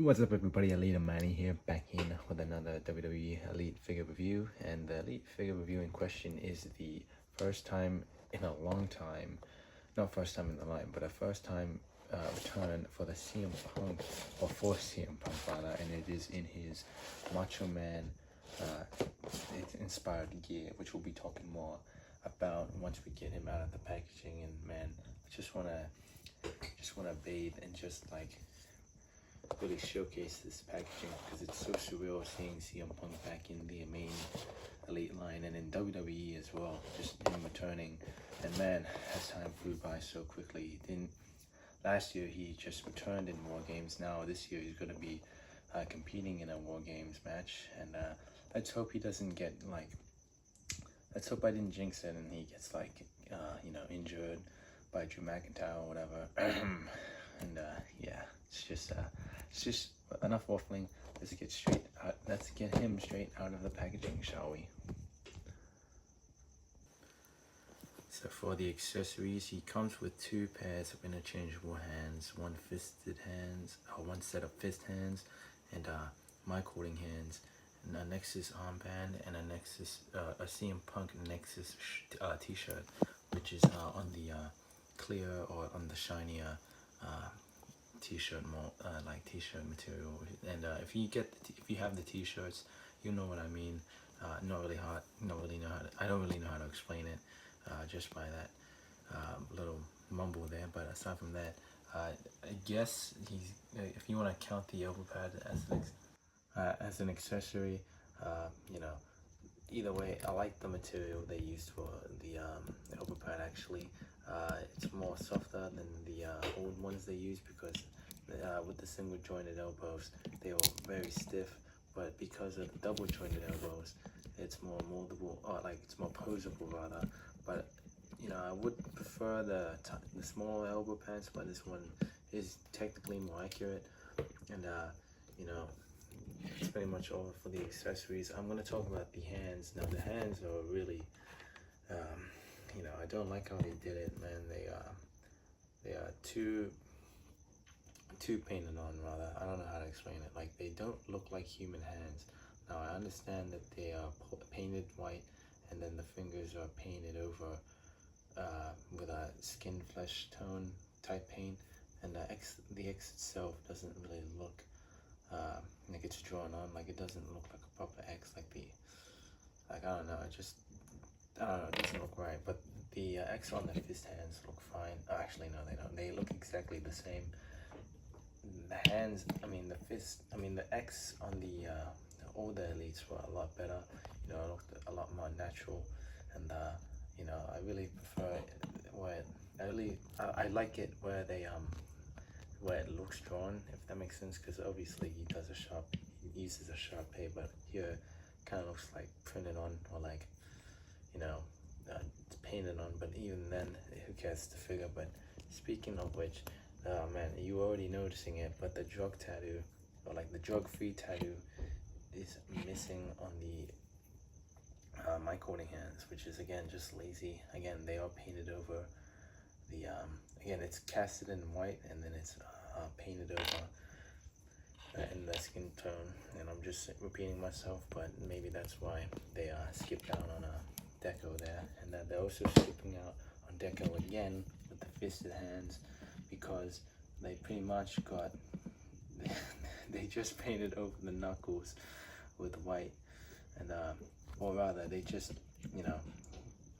What's up, everybody? Elite and Manny here, back in with another WWE Elite figure review. And the Elite figure review in question is the first time in a long time, not first time in the line, but a first time return for the CM Punk, or for CM Punk rather, and it is in his Macho Man inspired gear, which we'll be talking more about once we get him out of the packaging. And man, I just wanna bathe and just like really showcase this packaging, because it's so surreal seeing CM Punk back in the main Elite line and in WWE as well, just him returning. And man, as time flew by so quickly. Last year he just returned in War Games. Now this year he's going to be competing in a War Games match, and let's hope he doesn't get like, let's hope I didn't jinx it and he gets like injured by Drew McIntyre or whatever. And yeah, it's just enough waffling. Let's get him straight out of the packaging, shall we? So for the accessories, he comes with two pairs of interchangeable hands, one set of fist hands, and mic holding hands, and a Nexus armband, and a CM Punk Nexus t-shirt, which is on the clear or on the shinier t-shirt like t-shirt material. And if you have the t-shirts, you know what I mean. I don't really know how to explain it just by that little mumble there. But aside from that, I guess he's if you want to count the elbow pad as an accessory, either way, I like the material they used for the elbow pad. Actually, it's more softer than the old ones they used, because with the single jointed elbows they were very stiff, but because of the double jointed elbows it's more moldable, or like it's more posable rather. But I would prefer the small elbow pads, but this one is technically more accurate. And it's pretty much all for the accessories. I'm going to talk about the hands. Now the hands are really I don't like how they did it, man. They are too painted on, rather. I don't know how to explain it. Like, they don't look like human hands. Now I understand that they are painted white, and then the fingers are painted over with a skin flesh tone type paint, and the X itself doesn't really look like it's drawn on. Like, it doesn't look like a proper X. I don't know, it doesn't look right. But the X on the fist hands look fine. Oh, actually no, they don't. They look exactly the same. The hands, the X on the older elites were a lot better. It looked a lot more natural, and I really prefer it I like it where where it looks drawn, if that makes sense, because obviously he uses a Sharpay, but here it kind of looks like printed on, or like it's painted on. But even then, who cares the figure? But speaking of which, man, you already noticing it, but the drug tattoo, or like the drug-free tattoo, is missing on the mic holding hands, which is again just lazy. Again, they are painted over the again, it's casted in white, and then it's painted over in the skin tone. And I'm just repeating myself, but maybe that's why they skipped out on a deco there. And then they're also skipping out on deco again with the fisted hands, because they pretty much they just painted over the knuckles with white, and or rather they just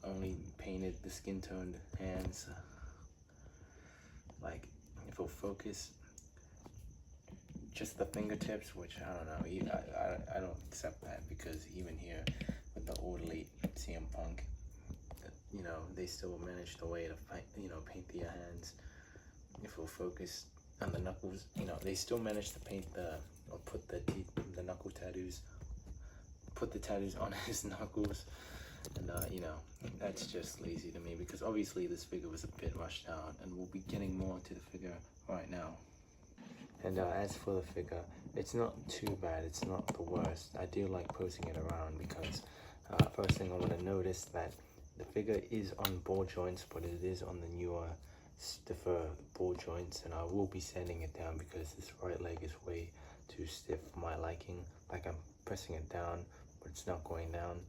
only painted the skin toned hands. Like, if we'll focus just the fingertips, which I don't know, I don't accept that, because even here with the old Elite CM Punk, they still managed a way to paint the hands. If we'll focus on the knuckles, they still managed to paint put the knuckle tattoos, put the tattoos on his knuckles. And that's just lazy to me, because obviously this figure was a bit rushed out, and we'll be getting more to the figure right now. And as for the figure, it's not too bad, it's not the worst. I do like posing it around, because first thing I want to notice that the figure is on ball joints, but it is on the newer stiffer ball joints, and I will be sanding it down because this right leg is way too stiff for my liking. Like I'm pressing it down, but it's not going down.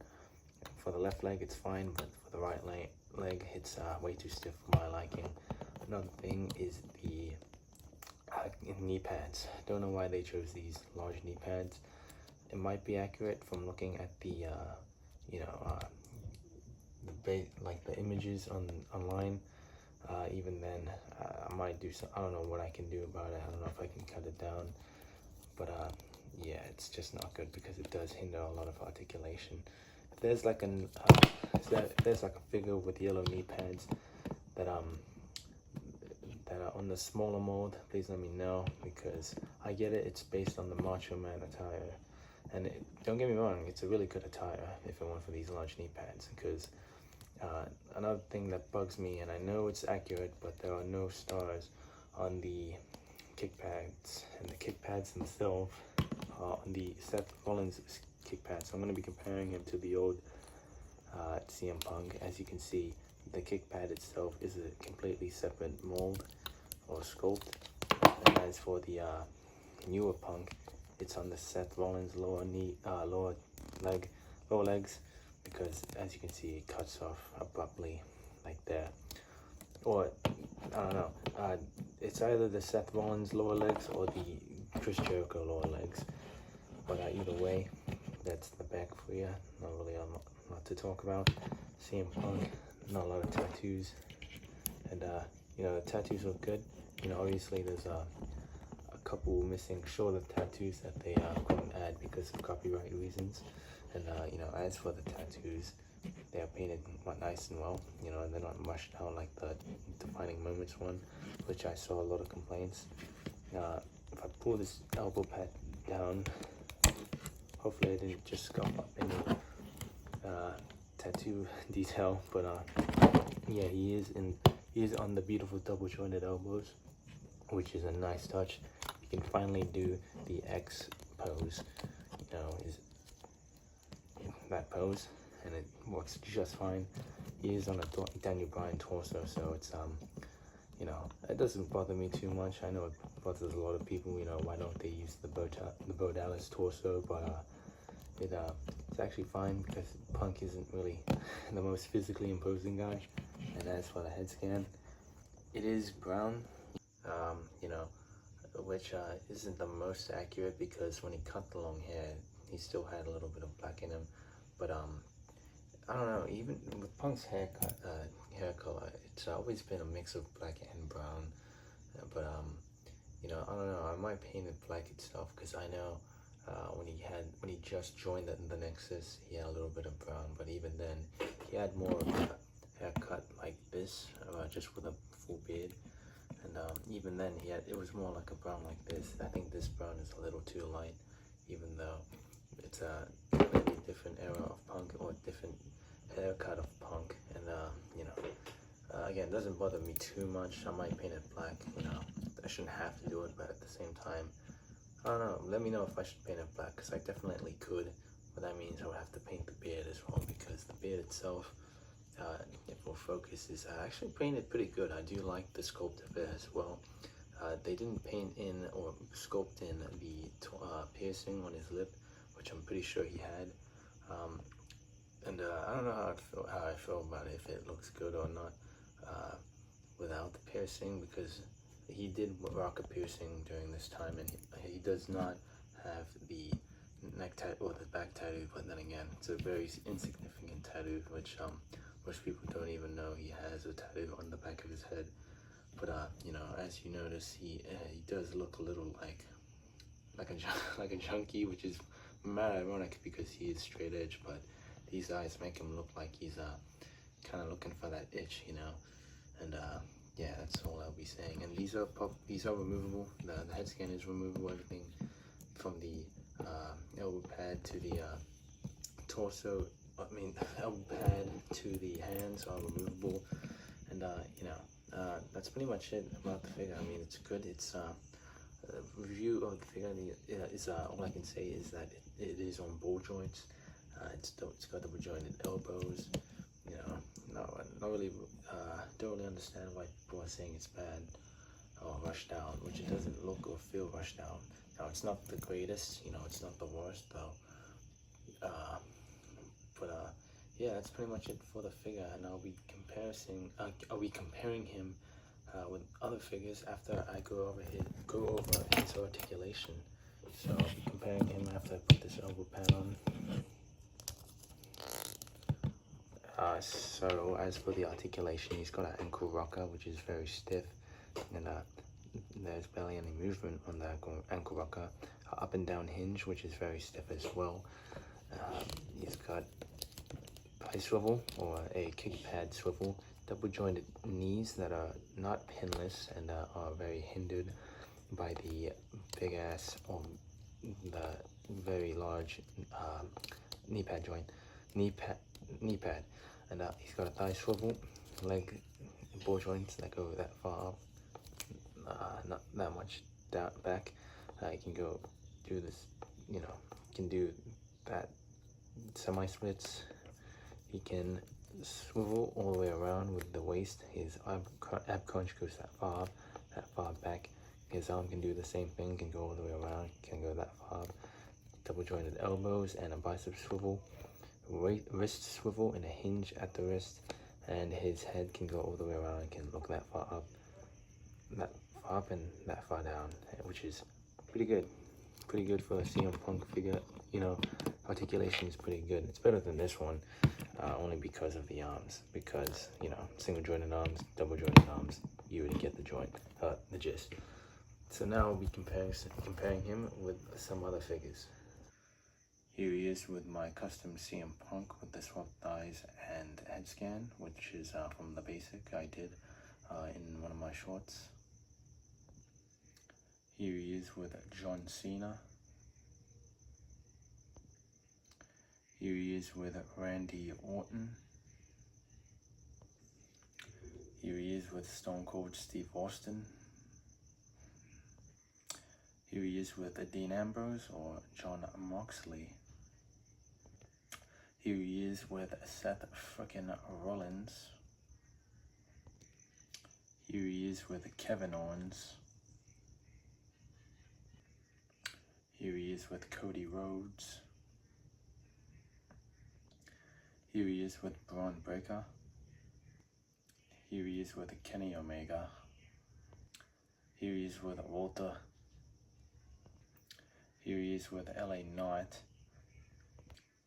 For the left leg, it's fine, but for the right leg, it's way too stiff for my liking. Another thing is the knee pads. Don't know why they chose these large knee pads. It might be accurate from looking at the like the images online. Even then, I might do some. I don't know what I can do about it. I don't know if I can cut it down, but yeah, it's just not good because it does hinder a lot of articulation. If there's like there's like a figure with yellow knee pads that are on the smaller mold, please let me know, because I get it. It's based on the Macho Man attire, and don't get me wrong, it's a really good attire if it weren't for these large knee pads. Because another thing that bugs me, and I know it's accurate, but there are no stars on the kick pads, and the kick pads themselves are on the Seth Rollins kick pads. So I'm going to be comparing him to the old CM Punk. As you can see, the kick pad itself is a completely separate mold or sculpt, and as for the newer Punk, it's on the Seth Rollins lower legs, because as you can see, it cuts off abruptly like there. Or I don't know, it's either the Seth Rollins lower legs or the Chris Jericho lower legs, but either way, that's the back for you. Not really a lot to talk about. CM Punk, not a lot of tattoos, and the tattoos look good. Obviously there's a couple missing shoulder tattoos that they couldn't add because of copyright reasons. And as for the tattoos, they are painted nice and well, and they're not mushed out like the Defining Moments one, which I saw a lot of complaints. If I pull this elbow pad down, hopefully I didn't just scuff up any tattoo detail, but yeah, he is on the beautiful double jointed elbows, which is a nice touch. You can finally do the X pose, that pose, and it works just fine. He is on a Daniel Bryan torso, so it's it doesn't bother me too much. I know it bothers a lot of people. Why don't they use the Bo Dallas torso? But it's actually fine because Punk isn't really the most physically imposing guy. And as for the head scan, it is brown, which isn't the most accurate, because when he cut the long hair, he still had a little bit of black in him. But I don't know, even with Punk's hair color, it's always been a mix of black and brown. But I don't know, I might paint it black itself, because I know when he just joined the Nexus, he had a little bit of brown. But even then, he had more of a haircut like this, just with a full beard. And even then, it was more like a brown like this. I think this brown is a little too light, even though it's a completely different era of Punk, or different haircut of Punk. And again, it doesn't bother me too much. I might paint it black. I shouldn't have to do it, but at the same time, I don't know. Let me know if I should paint it black, because I definitely could. But that means I would have to paint the beard as well, because the beard itself, if we'll focus, is actually painted pretty good. I do like the sculpt of it as well. They didn't paint in or sculpt in the piercing on his lip, which I'm pretty sure he had. And I don't know how I feel about it, if it looks good or not without the piercing, because he did rock a piercing during this time, and he does not have the neck tattoo or the back tattoo. But then again, it's a very insignificant tattoo, which most people don't even know he has a tattoo on the back of his head. But as you notice, he does look a little like a junkie, which is mad ironic because he is straight edge. But these eyes make him look like he's kind of looking for that itch, And yeah, that's all I'll be saying. And these are removable. The head scan is removable. Everything from the elbow pad to the torso. Elbow pad to the hands are removable. And that's pretty much it about the figure. It's good. It's review of the figure is all I can say is that it is on ball joints. It's got double jointed elbows. Not really. Don't really understand why people are saying it's bad or rushed out, which it doesn't look or feel rushed out. Now it's not the greatest, you know, it's not the worst though. But yeah, that's pretty much it for the figure, and I'll be comparing him with other figures after I go over his articulation. So I'll be comparing him after I put this elbow pad on. So as for the articulation, he's got an ankle rocker, which is very stiff, and there's barely any movement on the ankle rocker. Up and down hinge, which is very stiff as well. He's got pie swivel, or a kick pad swivel, double jointed knees that are not pinless and are very hindered by the big ass, or the very large knee pad joint, knee pad, and he's got a thigh swivel, leg ball joints that go that far up, not that much down back. You can go do this, you know, you can do that semi splits. He can swivel all the way around with the waist. His ab crunch goes that far up, that far back. His arm can do the same thing, can go all the way around, can go that far up. Double jointed elbows and a bicep swivel, wrist swivel and a hinge at the wrist, and his head can go all the way around and can look that far up, and that far down, which is pretty good for a CM Punk figure. You know, articulation is pretty good. It's better than this one, only because of the arms. Because, you know, single jointed arms, double jointed arms, you already get the gist. So now we'll be comparing him with some other figures. Here he is with my custom CM Punk with the swapped thighs and head scan, which is from the basic I did in one of my shorts. Here he is with John Cena. Here he is with Randy Orton. Here he is with Stone Cold Steve Austin. Here he is with Dean Ambrose or John Moxley. Here he is with Seth frickin' Rollins. Here he is with Kevin Owens. Here he is with Cody Rhodes. Here he is with Braun Breaker. Here he is with Kenny Omega. Here he is with Walter. Here he is with LA Knight.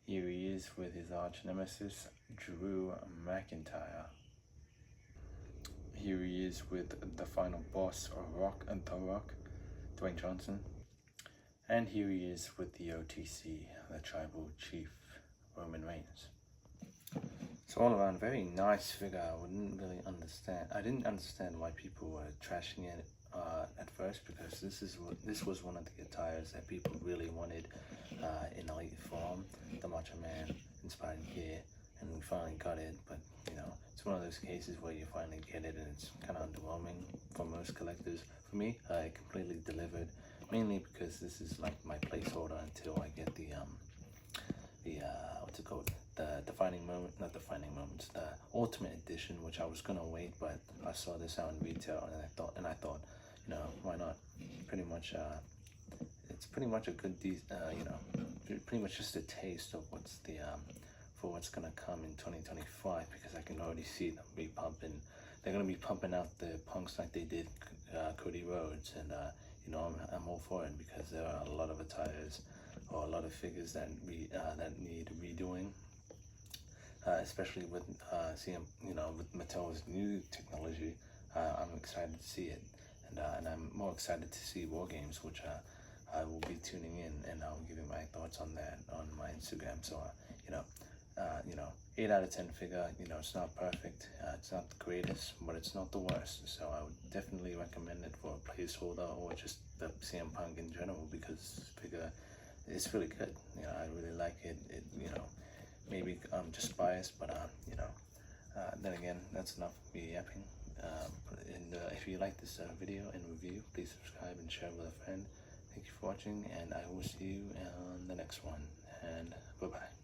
Here he is with his arch nemesis, Drew McIntyre. Here he is with the final boss, The Rock, Dwayne Johnson. And here he is with the OTC, the Tribal Chief, Roman Reigns. So all around, very nice figure. I didn't understand why people were trashing it at first, because this was one of the attires that people really wanted in elite form, the Macho Man inspired gear, and we finally got it. But you know, it's one of those cases where you finally get it and it's kind of underwhelming for most collectors. For me, I completely delivered, mainly because this is like my placeholder until I get the what's it called? The Ultimate Edition, which I was gonna wait, but I saw this out in retail and I thought, you know, why not? Pretty much, it's pretty much a good, you know, pretty much just a taste of what's gonna come in 2025, because I can already see them be pumping. They're gonna be pumping out the punks like they did Cody Rhodes, and you know, I'm all for it, because there are a lot of attires or a lot of figures that need redoing, especially with with Mattel's new technology. I'm excited to see it, and I'm more excited to see War Games, which I will be tuning in, and I'll give you my thoughts on that on my Instagram. So you know, 8 out of 10 figure. You know, it's not perfect, it's not the greatest, but it's not the worst. So I would definitely recommend it for a placeholder, or just the CM Punk in general, because this figure is really good. You know, I really like it. You know, maybe I'm just biased, but you know, then again, that's enough of me yapping. If you like this video and review, please subscribe and share with a friend. Thank you for watching, and I will see you on the next one, and bye-bye.